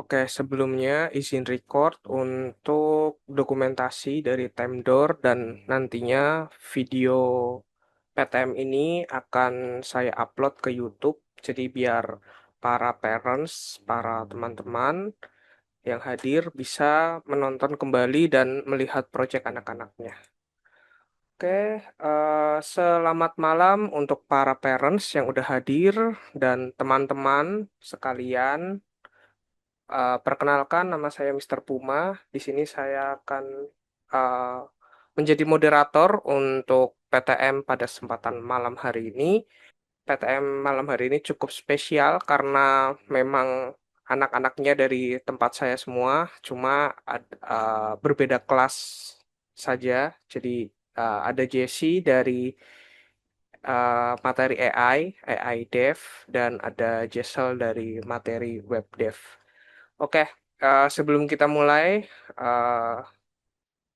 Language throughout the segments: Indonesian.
Oke, sebelumnya izin record untuk dokumentasi dari Temdor dan nantinya video PTM ini akan saya upload ke YouTube. Jadi biar para parents, para teman-teman yang hadir bisa menonton kembali dan melihat proyek anak-anaknya. Oke, selamat malam untuk para parents yang udah hadir dan teman-teman sekalian. Perkenalkan, nama saya Mr. Puma. Di sini saya akan uh, menjadi moderator untuk PTM pada kesempatan malam hari ini. PTM malam hari ini cukup spesial karena memang anak-anaknya dari tempat saya semua, cuma berbeda kelas saja. Jadi ada Jessie dari materi AI Dev, dan ada Jessel dari materi Web Dev. Oke, sebelum kita mulai, eh,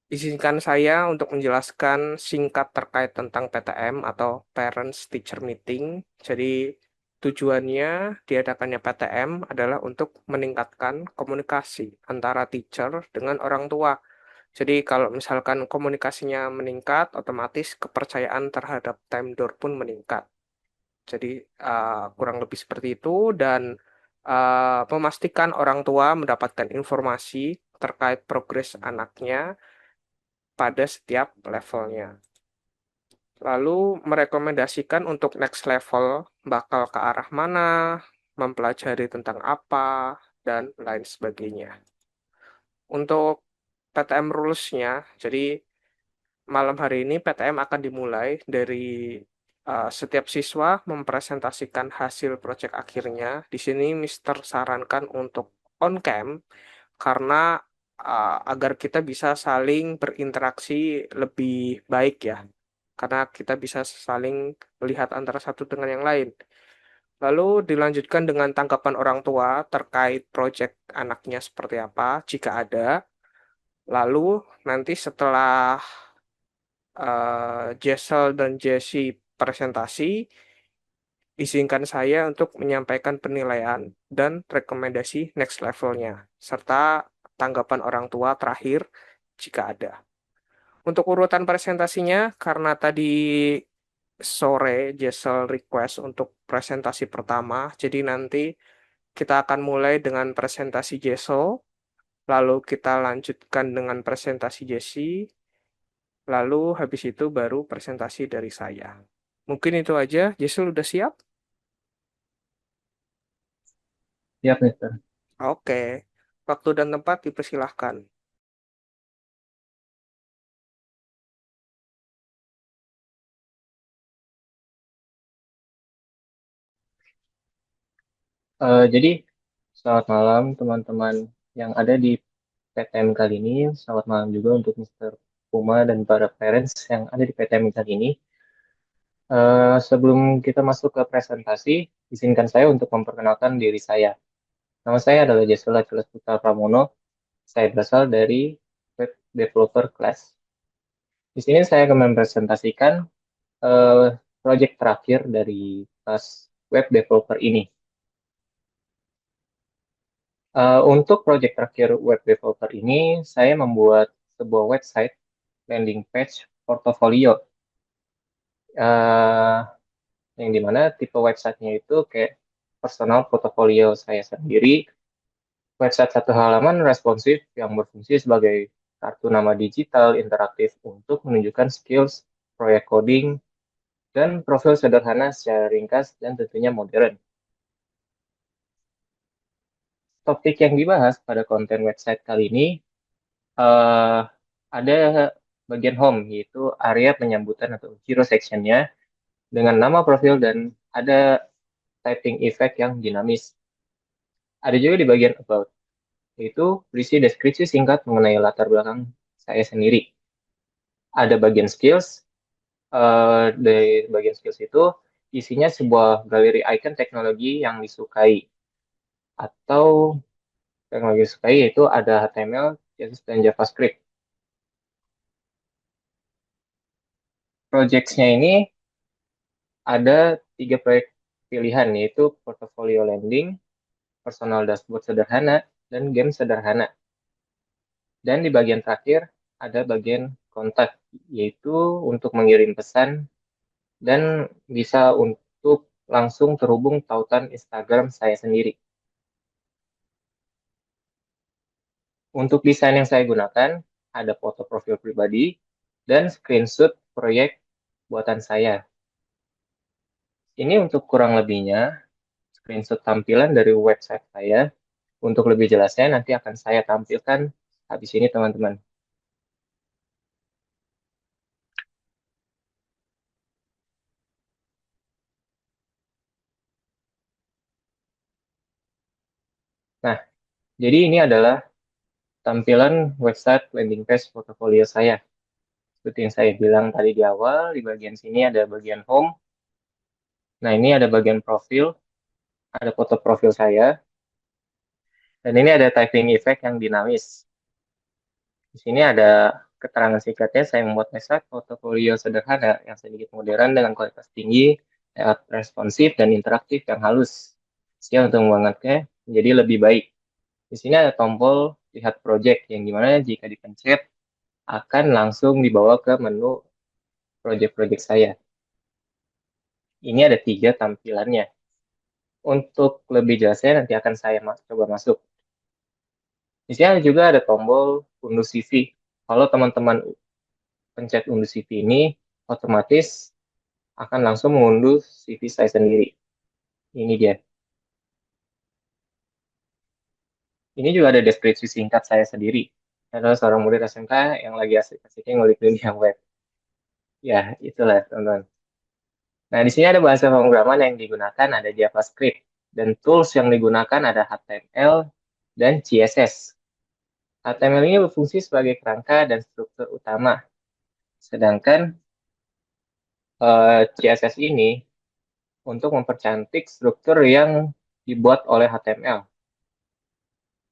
izinkan saya untuk menjelaskan singkat terkait tentang PTM atau Parents Teacher Meeting. Jadi, tujuannya diadakannya PTM adalah untuk meningkatkan komunikasi antara teacher dengan orang tua. Jadi, kalau misalkan komunikasinya meningkat, otomatis kepercayaan terhadap Temdor pun meningkat. Jadi kurang lebih seperti itu dan memastikan orang tua mendapatkan informasi terkait progres anaknya pada setiap levelnya. Lalu merekomendasikan untuk next level bakal ke arah mana, mempelajari tentang apa, dan lain sebagainya. Untuk PTM rules-nya, jadi malam hari ini PTM akan dimulai dari setiap siswa mempresentasikan hasil proyek akhirnya. Di sini Mister sarankan untuk on cam karena agar kita bisa saling berinteraksi lebih baik ya. Karena kita bisa saling melihat antara satu dengan yang lain. Lalu dilanjutkan dengan tanggapan orang tua terkait proyek anaknya seperti apa, jika ada. Lalu nanti setelah Jessel dan Jesse presentasi, izinkan saya untuk menyampaikan penilaian dan rekomendasi next levelnya, serta tanggapan orang tua terakhir jika ada. Untuk urutan presentasinya, karena tadi sore Jessel request untuk presentasi pertama, jadi nanti kita akan mulai dengan presentasi Jessel, lalu kita lanjutkan dengan presentasi Jesse, lalu habis itu baru presentasi dari saya. Mungkin itu aja. Jessel udah siap? Siap, Mister. Oke. Waktu dan tempat dipersilahkan. Jadi, selamat malam teman-teman yang ada di PTM kali ini. Selamat malam juga untuk Mister Puma dan para parents yang ada di PTM kali ini. Sebelum kita masuk ke presentasi, izinkan saya untuk memperkenalkan diri saya. Nama saya adalah Jesula Ciles Putra Pramono. Saya berasal dari Web Developer Class. Di sini saya akan mempresentasikan eh, proyek terakhir dari kelas Web Developer ini. Untuk proyek terakhir web developer ini, saya membuat sebuah website landing page portofolio, eh, yang dimana tipe websitenya itu kayak personal portofolio saya sendiri, website satu halaman responsif yang berfungsi sebagai kartu nama digital interaktif untuk menunjukkan skills, proyek coding, dan profil sederhana secara ringkas dan tentunya modern. Topik yang dibahas pada konten website kali ini eh, ada bagian home, yaitu area penyambutan atau hero sectionnya dengan nama profil dan ada typing effect yang dinamis. Ada juga di bagian about, yaitu berisi deskripsi singkat mengenai latar belakang saya sendiri. Ada bagian skills, dari bagian skills itu isinya sebuah galeri icon teknologi yang disukai atau teknologi disukai yaitu ada HTML, CSS, dan JavaScript. Projects-nya ini ada 3 proyek pilihan, yaitu portfolio landing, personal dashboard sederhana, dan game sederhana. Dan di bagian terakhir ada bagian kontak, yaitu untuk mengirim pesan dan bisa untuk langsung terhubung tautan Instagram saya sendiri. Untuk desain yang saya gunakan, ada foto profil pribadi dan screenshot proyek buatan saya. Ini untuk kurang lebihnya screenshot tampilan dari website saya. Untuk lebih jelasnya nanti akan saya tampilkan habis ini teman-teman. Nah, jadi ini adalah tampilan website landing page portofolio saya. Seperti yang saya bilang tadi di awal, di bagian sini ada bagian home. Nah, ini ada bagian profil, ada foto profil saya. Dan ini ada typing effect yang dinamis. Di sini ada keterangan singkatnya, saya membuat website portofolio sederhana yang sedikit modern dengan kualitas tinggi, responsif, dan interaktif yang halus. Siap untuk mengangkatnya menjadi lebih baik. Di sini ada tombol lihat project yang dimana jika dipencet akan langsung dibawa ke menu project-project saya. Ini ada 3 tampilannya. Untuk lebih jelasnya nanti akan saya coba masuk. Di sini juga ada tombol unduh CV. Kalau teman-teman pencet unduh CV ini, otomatis akan langsung mengunduh CV saya sendiri. Ini dia. Ini juga ada deskripsi singkat saya sendiri. Saya adalah seorang murid SMK yang lagi asik-asiknya ngulik dunia web. Ya, itulah teman-teman. Nah, di sini ada bahasa pemrograman yang digunakan, ada JavaScript. Dan tools yang digunakan ada HTML dan CSS. HTML ini berfungsi sebagai kerangka dan struktur utama. Sedangkan CSS ini untuk mempercantik struktur yang dibuat oleh HTML.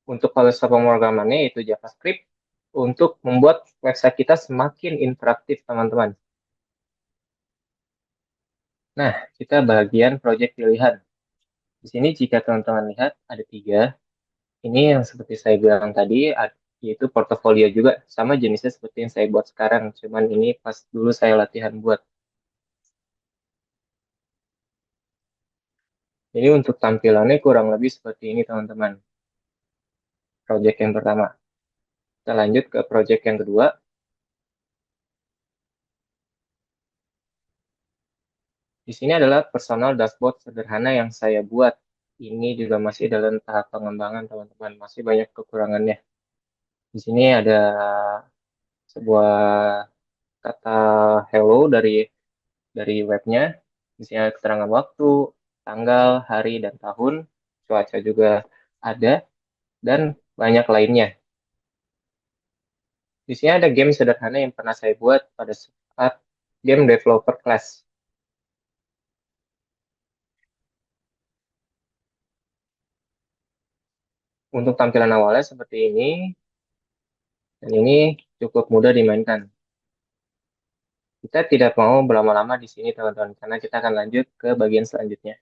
Untuk bahasa pemrogramannya yaitu JavaScript untuk membuat website kita semakin interaktif, teman-teman. Nah, kita bagian project pilihan. Di sini jika teman-teman lihat ada 3. Ini yang seperti saya bilang tadi, yaitu portofolio juga. Sama jenisnya seperti yang saya buat sekarang. Cuman ini pas dulu saya latihan buat. Jadi untuk tampilannya kurang lebih seperti ini teman-teman. Project yang pertama. Kita lanjut ke project yang kedua. Di sini adalah personal dashboard sederhana yang saya buat. Ini juga masih dalam tahap pengembangan teman-teman. Masih banyak kekurangannya. Di sini ada sebuah kata hello dari webnya. Di sini ada keterangan waktu, tanggal, hari, dan tahun. Cuaca juga ada, dan banyak lainnya. Di sini ada game sederhana yang pernah saya buat pada saat game developer class. Untuk tampilan awalnya seperti ini, dan ini cukup mudah dimainkan. Kita tidak mau berlama-lama di sini teman-teman, karena kita akan lanjut ke bagian selanjutnya.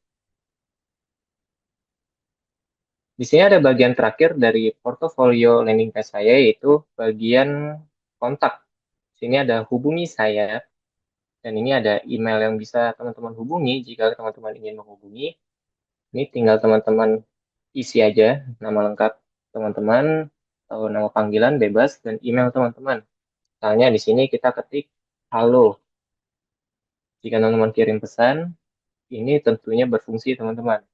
Di sini ada bagian terakhir dari portofolio landing page saya, yaitu bagian kontak. Di sini ada hubungi saya, dan ini ada email yang bisa teman-teman hubungi jika teman-teman ingin menghubungi. Ini tinggal teman-teman isi aja nama lengkap teman-teman, atau nama panggilan bebas, dan email teman-teman. Misalnya di sini kita ketik halo. Jika teman-teman kirim pesan, ini tentunya berfungsi teman-teman.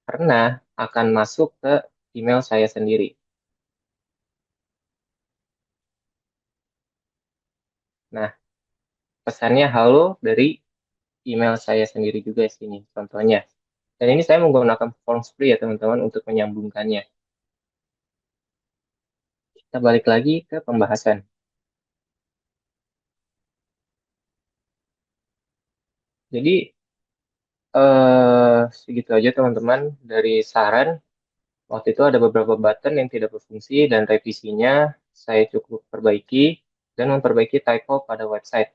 Karena akan masuk ke email saya sendiri. Nah, pesannya halo dari email saya sendiri juga di sini, contohnya. Dan ini saya menggunakan form free ya teman-teman untuk menyambungkannya. Kita balik lagi ke pembahasan. Jadi, segitu aja teman-teman dari saran. Waktu itu ada beberapa button yang tidak berfungsi dan revisinya saya cukup perbaiki dan memperbaiki typo pada website.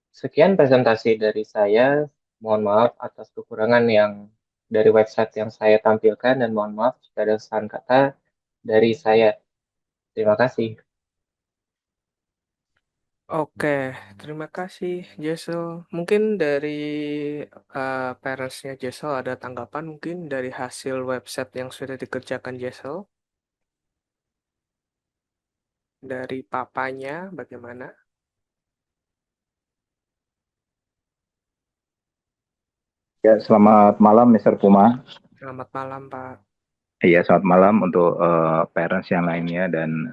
Sekian presentasi dari saya. Mohon maaf atas kekurangan yang dari website yang saya tampilkan dan mohon maaf jika ada kesalahan kata dari saya. Terima kasih. Oke, terima kasih Jessel. Mungkin dari parentsnya Jessel ada tanggapan mungkin dari hasil website yang sudah dikerjakan Jessel. Dari papanya bagaimana? Ya, selamat malam, Mr. Puma. Selamat malam, Pak. Iya, selamat malam untuk parents yang lainnya dan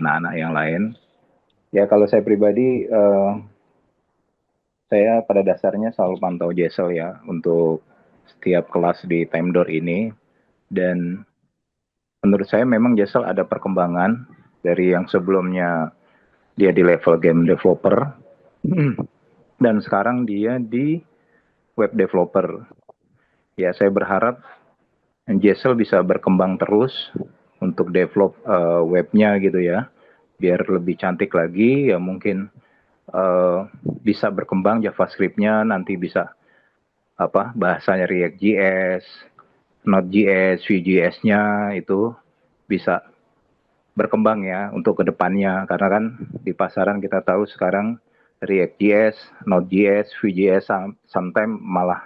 anak-anak yang lain. Ya, kalau saya pribadi, saya pada dasarnya selalu pantau Jessel ya untuk setiap kelas di Time Door ini. Dan menurut saya memang Jessel ada perkembangan dari yang sebelumnya dia di level game developer dan sekarang dia di web developer. Ya, saya berharap Jessel bisa berkembang terus untuk develop webnya gitu ya, biar lebih cantik lagi ya mungkin bisa berkembang JavaScript-nya nanti bisa apa bahasanya React.js, Node.js, Vue.js-nya itu bisa berkembang ya untuk kedepannya karena kan di pasaran kita tahu sekarang React.js, Node.js, Vue.js sometimes malah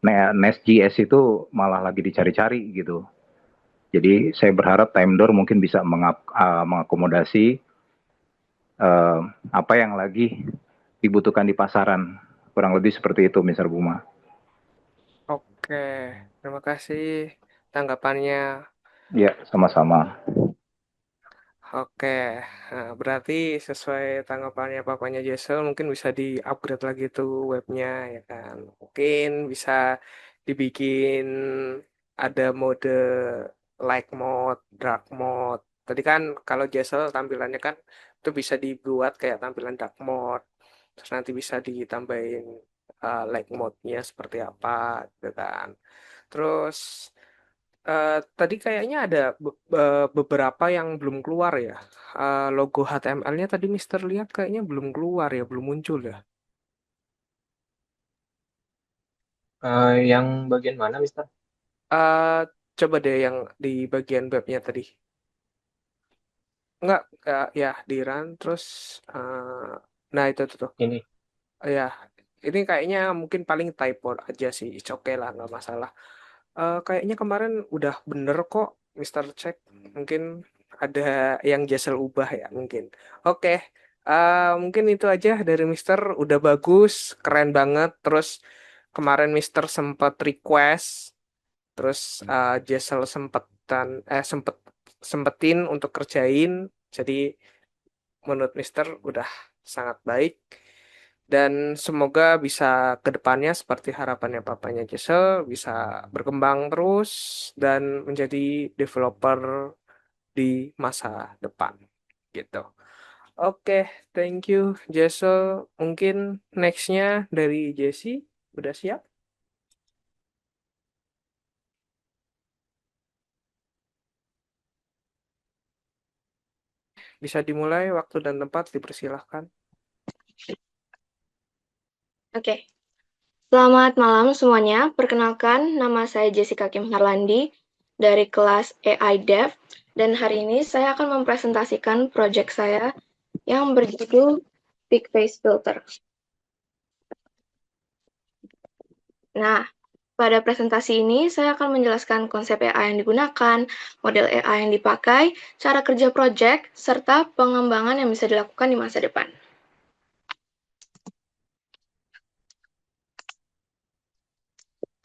Nest.js itu malah lagi dicari-cari gitu. Jadi saya berharap Time Door mungkin bisa mengakomodasi apa yang lagi dibutuhkan di pasaran. Kurang lebih seperti itu, Mr. Buma. Oke, terima kasih tanggapannya. Ya, sama-sama. Oke, nah, berarti sesuai tanggapannya papanya Jessel mungkin bisa di-upgrade lagi tuh webnya ya kan. Mungkin bisa dibikin ada mode light mode, dark mode. Tadi kan kalau Jessel tampilannya kan itu bisa dibuat kayak tampilan dark mode. Terus nanti bisa ditambahin light mode-nya seperti apa gitu kan. Terus tadi kayaknya ada beberapa yang belum keluar ya. Logo HTML-nya tadi Mister lihat kayaknya belum keluar ya, belum muncul ya. Yang bagian mana, Mister? Eh coba deh yang di bagian webnya tadi. Enggak, ya di run terus nah itu tuh. Ini. Ya, ini kayaknya mungkin paling typo aja sih. It's okay lah, nggak masalah. Kayaknya kemarin udah bener kok, Mister Cek. Mungkin ada yang Jassel ubah ya, mungkin. Oke, mungkin itu aja dari Mister. Udah bagus, keren banget. Terus kemarin Mister sempat request, terus Jassel sempetin untuk kerjain. Jadi menurut Mister udah sangat baik. Dan semoga bisa ke depannya seperti harapannya papanya Gisel bisa berkembang terus dan menjadi developer di masa depan gitu. Oke, thank you Gisel. Mungkin nextnya dari Jesse udah siap? Bisa dimulai waktu dan tempat dipersilahkan. Oke, selamat malam semuanya. Perkenalkan, nama saya Jessica Kim Harlandi dari kelas AI Dev, dan hari ini saya akan mempresentasikan proyek saya yang berjudul Big Face Filter. Nah, pada presentasi ini saya akan menjelaskan konsep AI yang digunakan, model AI yang dipakai, cara kerja proyek, serta pengembangan yang bisa dilakukan di masa depan.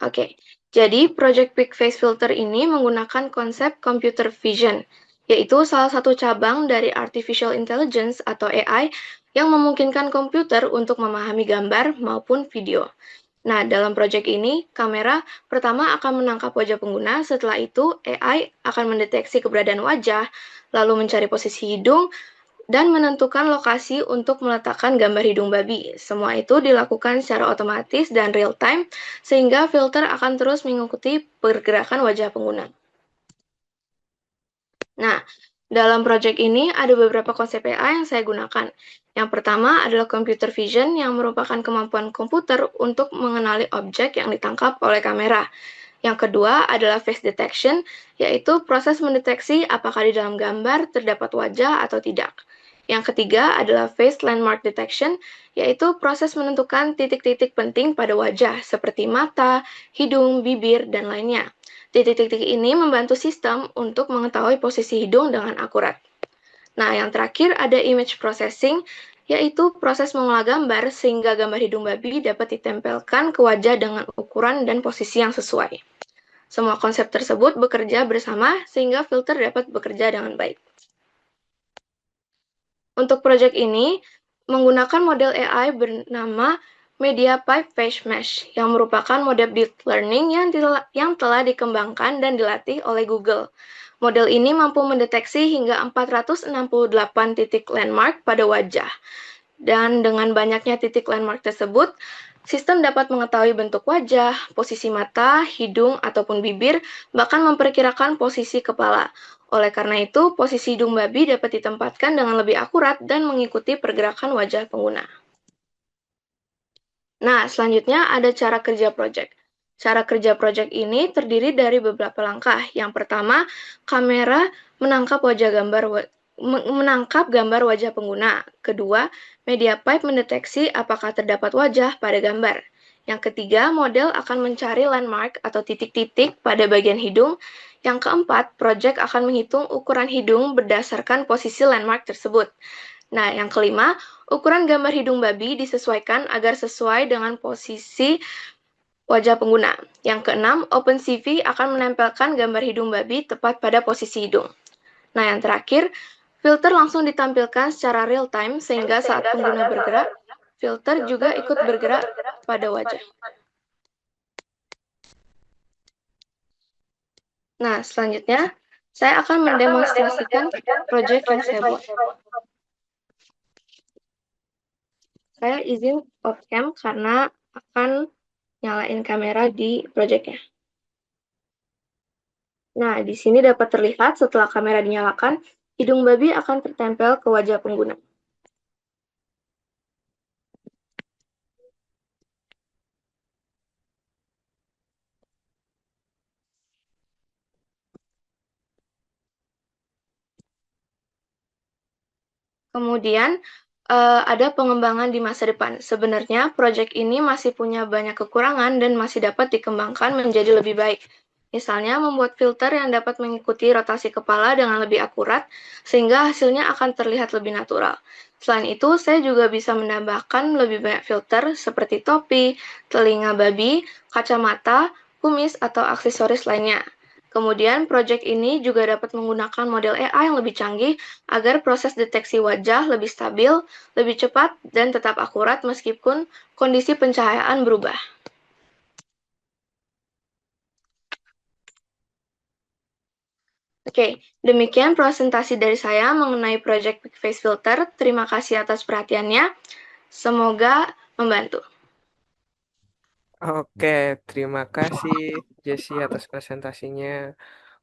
Oke, jadi Project Big Face Filter ini menggunakan konsep computer vision, yaitu salah satu cabang dari artificial intelligence atau AI yang memungkinkan komputer untuk memahami gambar maupun video. Nah, dalam proyek ini, kamera pertama akan menangkap wajah pengguna, setelah itu AI akan mendeteksi keberadaan wajah, lalu mencari posisi hidung, dan menentukan lokasi untuk meletakkan gambar hidung babi. Semua itu dilakukan secara otomatis dan real time, sehingga filter akan terus mengikuti pergerakan wajah pengguna. Nah, Dalam proyek ini ada beberapa konsep AI yang saya gunakan. Yang pertama adalah computer vision yang merupakan kemampuan komputer untuk mengenali objek yang ditangkap oleh kamera. Yang kedua adalah face detection, yaitu proses mendeteksi apakah di dalam gambar terdapat wajah atau tidak. Yang ketiga adalah face landmark detection, yaitu proses menentukan titik-titik penting pada wajah seperti mata, hidung, bibir, dan lainnya. Titik-titik ini membantu sistem untuk mengetahui posisi hidung dengan akurat. Nah, yang terakhir ada image processing, yaitu proses mengolah gambar sehingga gambar hidung babi dapat ditempelkan ke wajah dengan ukuran dan posisi yang sesuai. Semua konsep tersebut bekerja bersama sehingga filter dapat bekerja dengan baik. Untuk proyek ini, menggunakan model AI bernama MediaPipe Face Mesh, yang merupakan model deep learning yang telah dikembangkan dan dilatih oleh Google. Model ini mampu mendeteksi hingga 468 titik landmark pada wajah. Dan dengan banyaknya titik landmark tersebut, sistem dapat mengetahui bentuk wajah, posisi mata, hidung, ataupun bibir, bahkan memperkirakan posisi kepala. Oleh karena itu, posisi hidung babi dapat ditempatkan dengan lebih akurat dan mengikuti pergerakan wajah pengguna. Nah, selanjutnya ada cara kerja project. Cara kerja project ini terdiri dari beberapa langkah. Yang pertama, kamera menangkap gambar wajah pengguna. Kedua, MediaPipe mendeteksi apakah terdapat wajah pada gambar. Yang ketiga, model akan mencari landmark atau titik-titik pada bagian hidung. Yang keempat, project akan menghitung ukuran hidung berdasarkan posisi landmark tersebut. Nah, yang kelima, ukuran gambar hidung babi disesuaikan agar sesuai dengan posisi wajah pengguna. Yang keenam, OpenCV akan menempelkan gambar hidung babi tepat pada posisi hidung. Nah, yang terakhir, filter langsung ditampilkan secara real time sehingga saat pengguna bergerak, filter juga ikut bergerak pada wajah. Nah, selanjutnya, saya akan mendemonstrasikan proyek yang saya buat. Saya izin off cam karena akan nyalain kamera di projectnya. Nah, di sini dapat terlihat setelah kamera dinyalakan, hidung babi akan tertempel ke wajah pengguna. Kemudian, ada pengembangan di masa depan. Sebenarnya, proyek ini masih punya banyak kekurangan dan masih dapat dikembangkan menjadi lebih baik. Misalnya, membuat filter yang dapat mengikuti rotasi kepala dengan lebih akurat, sehingga hasilnya akan terlihat lebih natural. Selain itu, saya juga bisa menambahkan lebih banyak filter seperti topi, telinga babi, kacamata, kumis, atau aksesoris lainnya. Kemudian, proyek ini juga dapat menggunakan model AI yang lebih canggih agar proses deteksi wajah lebih stabil, lebih cepat, dan tetap akurat meskipun kondisi pencahayaan berubah. Oke, demikian presentasi dari saya mengenai proyek Quick Face Filter. Terima kasih atas perhatiannya. Semoga membantu. Oke, terima kasih Jessie atas presentasinya.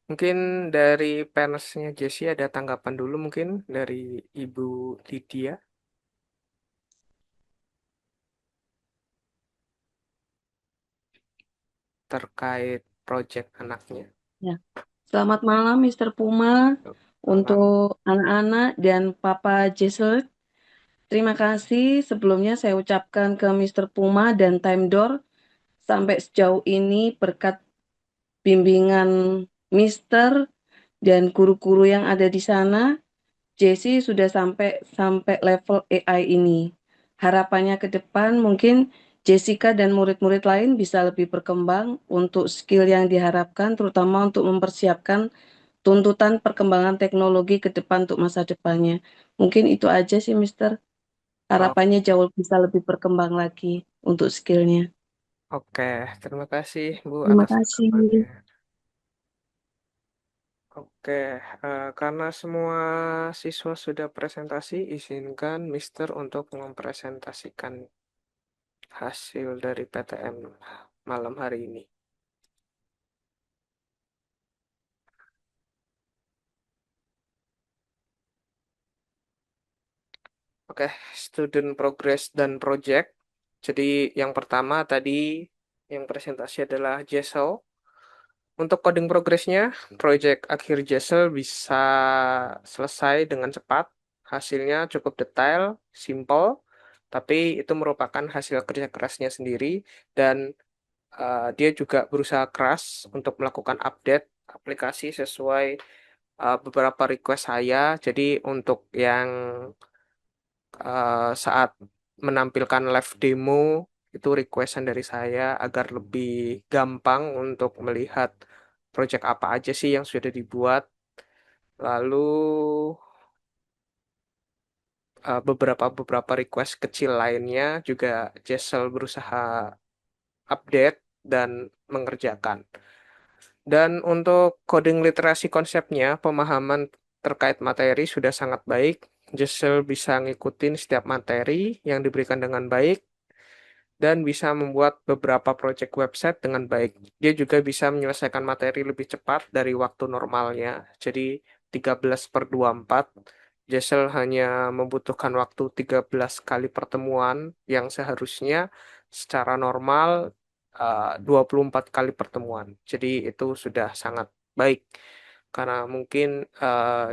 Mungkin dari panelsnya Jessie ada tanggapan dulu mungkin dari Ibu Lydia terkait proyek anaknya. Ya. Selamat malam, Mr. Puma, Malam. untuk anak-anak dan Papa Jesel. Terima kasih sebelumnya saya ucapkan ke Mr. Puma dan Time Door sampai sejauh ini berkat bimbingan Mister dan guru-guru yang ada di sana, Jessie sudah sampai level AI ini. Harapannya ke depan mungkin Jessica dan murid-murid lain bisa lebih berkembang untuk skill yang diharapkan, terutama untuk mempersiapkan tuntutan perkembangan teknologi ke depan untuk masa depannya. Mungkin itu aja sih, Mister. Oh, Harapannya jauh bisa lebih berkembang lagi untuk skillnya. oke, terima kasih Bu Terima atas kasih. tanggapannya. Oke, karena semua siswa sudah presentasi, izinkan Mister untuk mempresentasikan hasil dari PTM malam hari ini. Oke, student progress dan project. Jadi yang pertama tadi yang presentasi adalah JSL. Untuk coding progressnya, project akhir JSL bisa selesai dengan cepat. Hasilnya cukup detail, simple, tapi itu merupakan hasil kerja kerasnya sendiri dan dia juga berusaha keras untuk melakukan update aplikasi sesuai beberapa request saya. Jadi untuk yang saat menampilkan live demo itu requestan dari saya agar lebih gampang untuk melihat project apa aja sih yang sudah dibuat. Lalu beberapa beberapa request kecil lainnya juga Jessel berusaha update dan mengerjakan. Dan untuk coding literasi konsepnya, pemahaman terkait materi sudah sangat baik. Jessel bisa ngikutin setiap materi yang diberikan dengan baik dan bisa membuat beberapa project website dengan baik. Dia juga bisa menyelesaikan materi lebih cepat dari waktu normalnya. Jadi 13/24. Jessel hanya membutuhkan waktu 13 kali pertemuan yang seharusnya secara normal 24 kali pertemuan. Jadi itu sudah sangat baik. Karena mungkin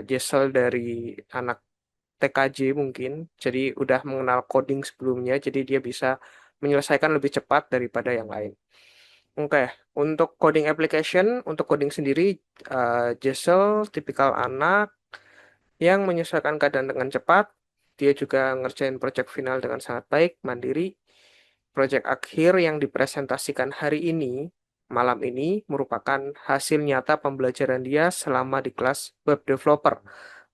Jessel dari anak TKJ mungkin, jadi udah mengenal coding sebelumnya, jadi dia bisa menyelesaikan lebih cepat daripada yang lain. Oke, untuk coding application, untuk coding sendiri, Jessel tipikal anak yang menyesuaikan keadaan dengan cepat. Dia juga ngerjain project final dengan sangat baik, mandiri. Project akhir yang dipresentasikan hari ini, malam ini, merupakan hasil nyata pembelajaran dia selama di kelas web developer.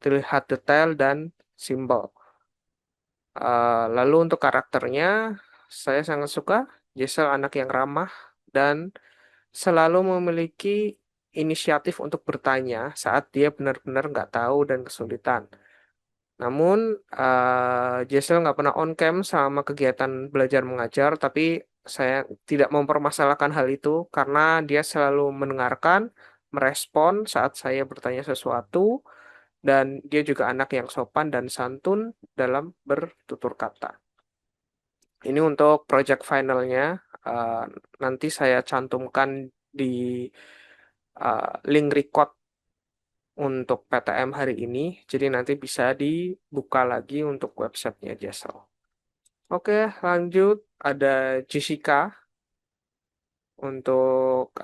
Terlihat detail dan simpel. Lalu untuk karakternya, saya sangat suka Gisel anak yang ramah dan selalu memiliki inisiatif untuk bertanya saat dia benar-benar nggak tahu dan kesulitan. Namun, Gisel nggak pernah on cam selama kegiatan belajar mengajar, tapi saya tidak mempermasalahkan hal itu karena dia selalu mendengarkan, merespon saat saya bertanya sesuatu, dan dia juga anak yang sopan dan santun dalam bertutur kata. Ini untuk project finalnya. eh, Nanti saya cantumkan di link record untuk PTM hari ini. Jadi nanti bisa dibuka lagi untuk websitenya Jessel. Oke, lanjut. Ada Jessica untuk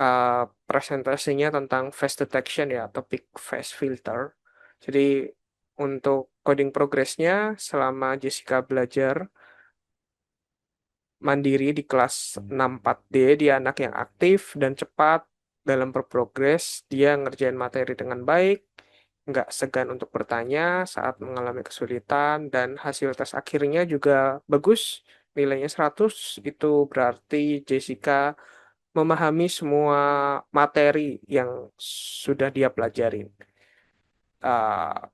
presentasinya tentang face detection ya, topik face filter. Jadi untuk coding progressnya selama Jessica belajar mandiri di kelas 64D, dia anak yang aktif dan cepat dalam berprogres. Dia ngerjain materi dengan baik, nggak segan untuk bertanya saat mengalami kesulitan, dan hasil tes akhirnya juga bagus. Nilainya 100, itu berarti Jessica memahami semua materi yang sudah dia pelajarin. Uh,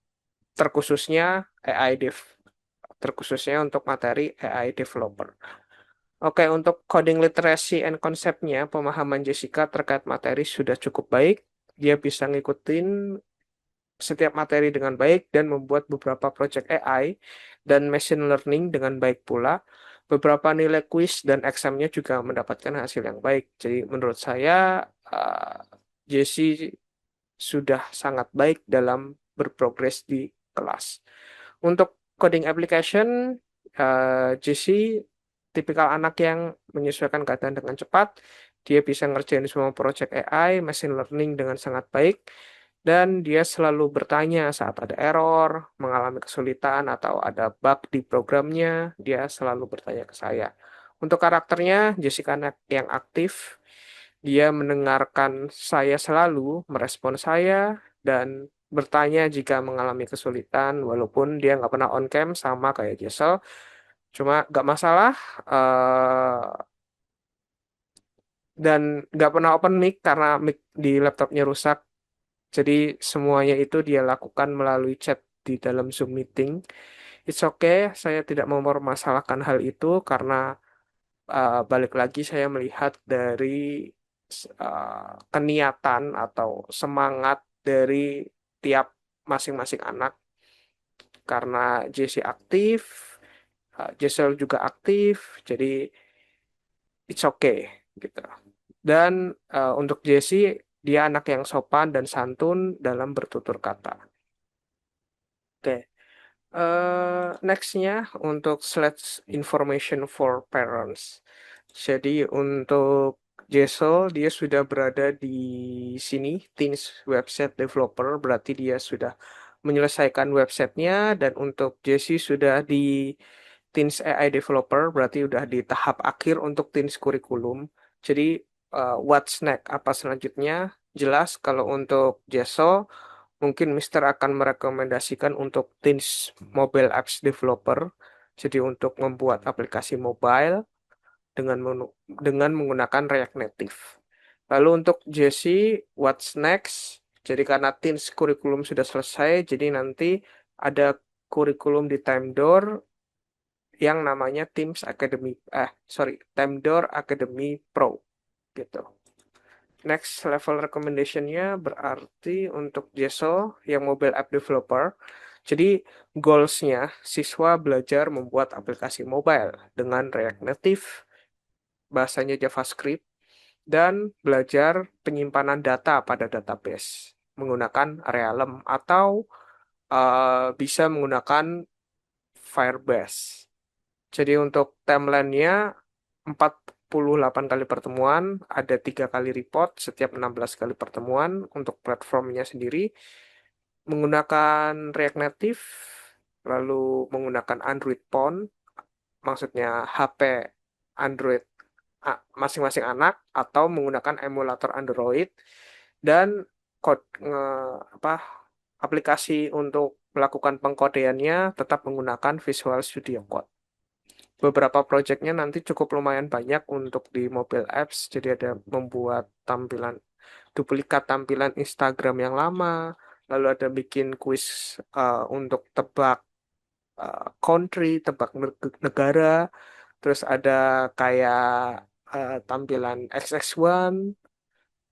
Terkhususnya AI Dev, terkhususnya untuk materi AI Developer. Oke, untuk coding literacy and konsepnya, pemahaman Jessica terkait materi sudah cukup baik. Dia bisa ngikutin setiap materi dengan baik dan membuat beberapa project AI dan machine learning dengan baik pula. Beberapa nilai kuis dan examnya juga mendapatkan hasil yang baik. Jadi menurut saya, Jessie sudah sangat baik dalam berprogres di kelas. Untuk coding application, JC tipikal anak yang menyesuaikan keadaan dengan cepat. Dia bisa ngerjain semua project AI, machine learning dengan sangat baik. Dan dia selalu bertanya saat ada error, mengalami kesulitan, atau ada bug di programnya. Dia selalu bertanya ke saya. Untuk karakternya, Jessica anak yang aktif. Dia mendengarkan saya selalu, merespon saya, dan bertanya jika mengalami kesulitan, walaupun dia nggak pernah on cam sama kayak Jessel. Cuma nggak masalah, dan nggak pernah open mic karena mic di laptopnya rusak. Jadi semuanya itu dia lakukan melalui chat di dalam Zoom meeting. It's okay, saya tidak mempermasalahkan hal itu karena balik lagi saya melihat dari keniatan atau semangat dari tiap masing-masing anak. Karena Jesse aktif, Jesel juga aktif, jadi it's okay gitu. Dan untuk Jesse, dia anak yang sopan dan santun dalam bertutur kata. Oke. Next-nya untuk /information for parents. Jadi untuk Jesel, dia sudah berada di sini, Teens Website Developer, berarti dia sudah menyelesaikan websitenya, dan untuk Jesse sudah di Teens AI Developer, berarti udah di tahap akhir untuk Teens Kurikulum. Jadi, what's next? Apa selanjutnya? Jelas kalau untuk Jesel, mungkin Mister akan merekomendasikan untuk Teens Mobile Apps Developer. Jadi untuk membuat aplikasi mobile dengan menggunakan React Native. Lalu untuk Jesse, what's next? Jadi karena Teens kurikulum sudah selesai, jadi nanti ada kurikulum di Timedor yang namanya Timedor Academy Pro gitu. Next level recommendation-nya berarti untuk Jeso yang mobile app developer. Jadi goals-nya siswa belajar membuat aplikasi mobile dengan React Native, bahasanya JavaScript, dan belajar penyimpanan data pada database menggunakan Realm atau bisa menggunakan Firebase. Jadi untuk timeline-nya 48 kali pertemuan, ada 3 kali report setiap 16 kali pertemuan. Untuk platformnya sendiri menggunakan React Native, lalu menggunakan Android Phone, maksudnya HP Android masing-masing anak, atau menggunakan emulator Android, dan aplikasi untuk melakukan pengkodeannya tetap menggunakan Visual Studio Code. Beberapa projectnya nanti cukup lumayan banyak untuk di mobile apps, jadi ada membuat duplikat tampilan Instagram yang lama, lalu ada bikin kuis untuk tebak country, tebak negara, terus ada kayak tampilan XX1,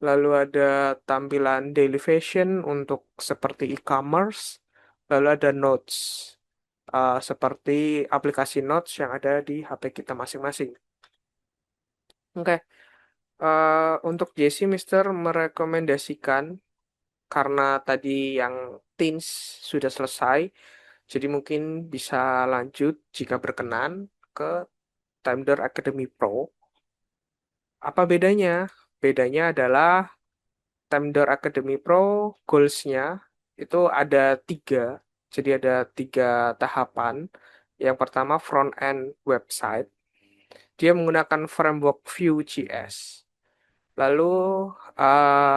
lalu ada tampilan daily fashion untuk seperti e-commerce, lalu ada notes seperti aplikasi notes yang ada di HP kita masing-masing. Oke, untuk Jesse, Mister merekomendasikan karena tadi yang teens sudah selesai, jadi mungkin bisa lanjut jika berkenan ke Timedor Academy Pro. Apa bedanya? Bedanya adalah Timedor Academy Pro goals-nya itu ada 3. Jadi ada 3 tahapan. Yang pertama front-end website. Dia menggunakan framework Vue.js. Lalu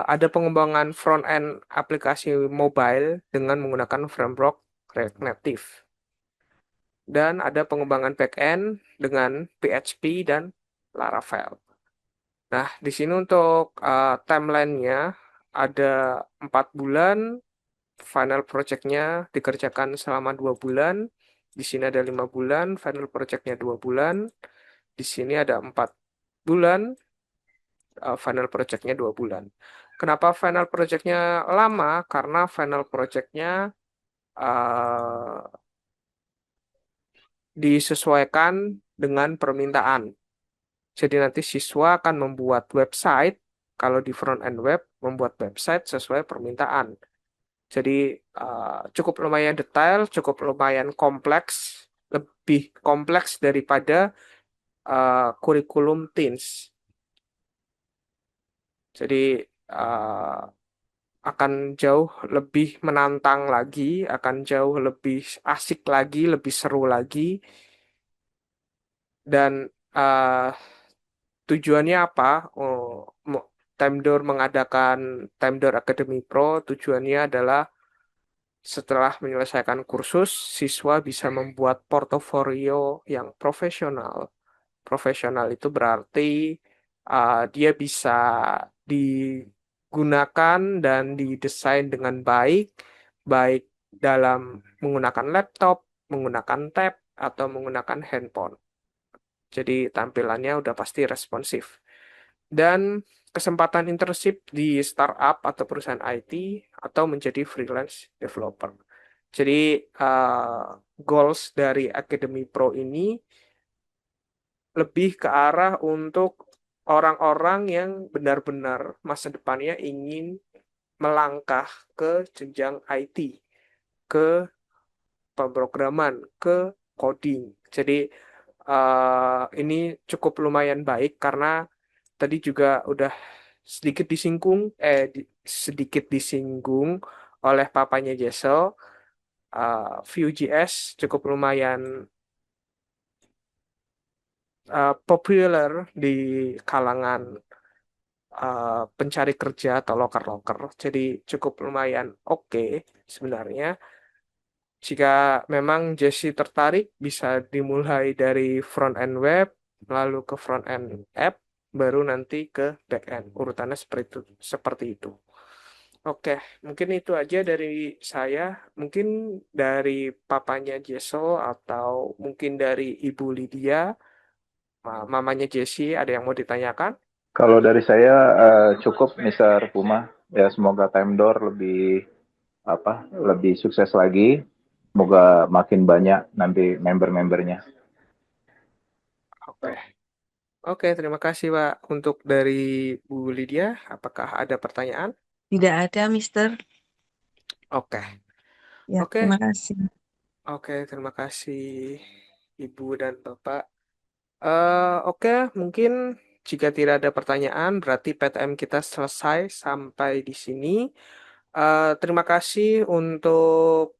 ada pengembangan front-end aplikasi mobile dengan menggunakan framework React Native. Dan ada pengembangan back-end dengan PHP dan Laravel. Nah, di sini untuk timeline-nya ada 4 bulan, final project-nya dikerjakan selama 2 bulan, di sini ada 5 bulan, final project-nya 2 bulan, di sini ada 4 bulan, final project-nya 2 bulan. Kenapa final project-nya lama? Karena final project-nya disesuaikan dengan permintaan. Jadi nanti siswa akan membuat website, kalau di front-end web, membuat website sesuai permintaan. Jadi cukup lumayan detail, cukup lumayan kompleks, lebih kompleks daripada kurikulum teens. Jadi akan jauh lebih menantang lagi, akan jauh lebih asik lagi, lebih seru lagi. Dan tujuannya apa? Timedor mengadakan Timedor Academy Pro, tujuannya adalah setelah menyelesaikan kursus, siswa bisa membuat portofolio yang profesional. Profesional itu berarti dia bisa digunakan dan didesain dengan baik, baik dalam menggunakan laptop, menggunakan tab, atau menggunakan handphone. Jadi tampilannya udah pasti responsif. Dan kesempatan internship di startup atau perusahaan IT atau menjadi freelance developer. Jadi goals dari Academy Pro ini lebih ke arah untuk orang-orang yang benar-benar masa depannya ingin melangkah ke jenjang IT, ke pemrograman, ke coding. Jadi ini cukup lumayan baik karena tadi juga udah sedikit disinggung oleh papanya Jessel. Vue.js cukup lumayan populer di kalangan pencari kerja atau loker-loker. Jadi cukup lumayan oke sebenarnya. Jika memang Jesse tertarik, bisa dimulai dari front end web, lalu ke front end app, baru nanti ke back end. Urutannya seperti itu. Oke, mungkin itu aja dari saya. Mungkin dari papanya Jeso atau mungkin dari Ibu Lydia, mamanya Jesse, ada yang mau ditanyakan? Kalau dari saya cukup Mr. Puma. Ya semoga Time Door lebih sukses lagi. Semoga makin banyak nanti member-membernya. Oke. Oke, terima kasih, Pak. Untuk dari Bu Lydia, apakah ada pertanyaan? Tidak ada, Mister. Oke. Ya, Oke. terima kasih. Oke, terima kasih Ibu dan Bapak. Oke, mungkin jika tidak ada pertanyaan, berarti PTM kita selesai sampai di sini. Terima kasih untuk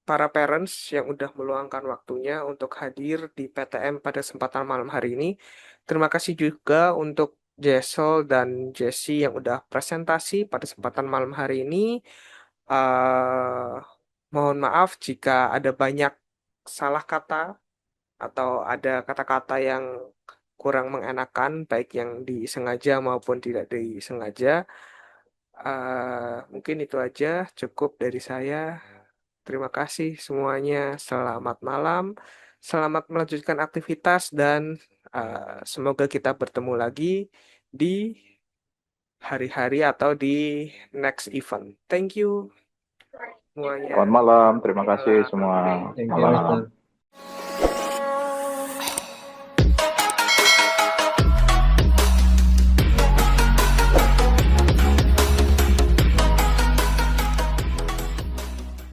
para parents yang udah meluangkan waktunya untuk hadir di PTM pada kesempatan malam hari ini. Terima kasih juga untuk Jessel dan Jessie yang udah presentasi pada kesempatan malam hari ini. Eh, Mohon maaf jika ada banyak salah kata atau ada kata-kata yang kurang mengenakan, baik yang disengaja maupun tidak disengaja. Mungkin itu aja, cukup dari saya. Terima kasih semuanya. Selamat malam, selamat melanjutkan aktivitas, dan semoga kita bertemu lagi di hari-hari atau di next event. Thank you semuanya. Selamat malam, terima kasih Malam. semua. Thank you, Malam. Mister.